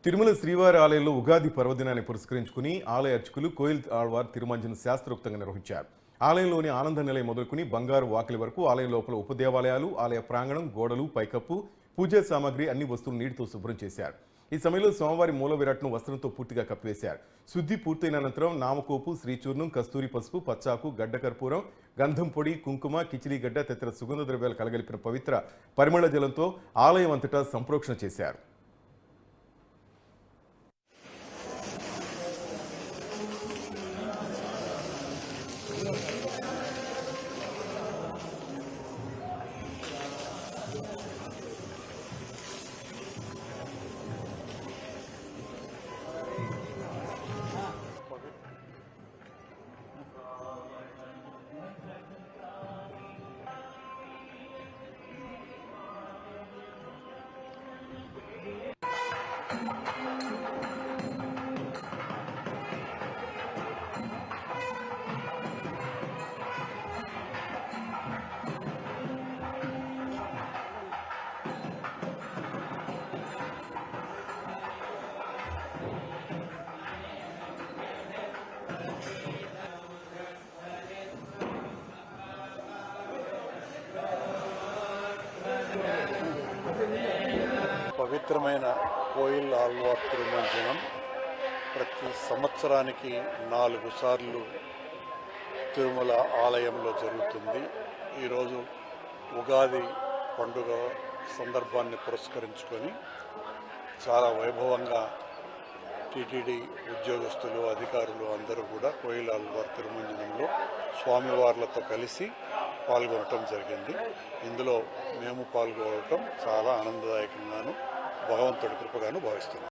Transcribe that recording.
తిరుమల శ్రీవారి ఆలయంలో ఉగాది పర్వదినాన్ని పురస్కరించుకుని ఆలయ అర్చకులు కోయిల్ ఆళ్వార్ తిరుమంజను శాస్త్రోక్తంగా నిర్వహించారు. ఆలయంలోని ఆనంద నిలయం మొదలుకుని బంగారు వాకిలి వరకు ఆలయం లోపల ఉపదేవాలయాలు, ఆలయ ప్రాంగణం, గోడలు, పైకప్పు, పూజా సామాగ్రి అన్ని వస్తువులు నీటితో శుభ్రం చేశారు. ఈ సమయంలో స్వామివారి మూల విరాట్ను వస్త్రంతో పూర్తిగా కప్పివేశారు. శుద్ధి పూర్తయిన అనంతరం నామకోపు, శ్రీచూర్ణం, కస్తూరి పసుపు, పచ్చాకు, గడ్డ కర్పూరం, గంధం పొడి, కుంకుమ, కిచిలీగడ్డ తదితర సుగంధ ద్రవ్యాలు కలగలిపిన పవిత్ర పరిమళ జలంతో ఆలయం అంతటా సంప్రోక్షణ చేశారు. పవిత్రమైన కోయిల్ ఆళ్వార్ తిరుమంజనం ప్రతి సంవత్సరానికి 4 సార్లు తిరుమల ఆలయంలో జరుగుతుంది. ఈరోజు ఉగాది పండుగ సందర్భాన్ని పురస్కరించుకొని చాలా వైభవంగా టీటీడీ ఉద్యోగస్తులు, అధికారులు అందరూ కూడా కోయిల్ ఆళ్వార్ తిరుమంజనంలో స్వామివార్లతో కలిసి పాల్గొనటం జరిగింది. ఇందులో మేము పాల్గొనటం చాలా ఆనందదాయకంగాను, భగవంతుడి కృపగాను భావిస్తున్నాం.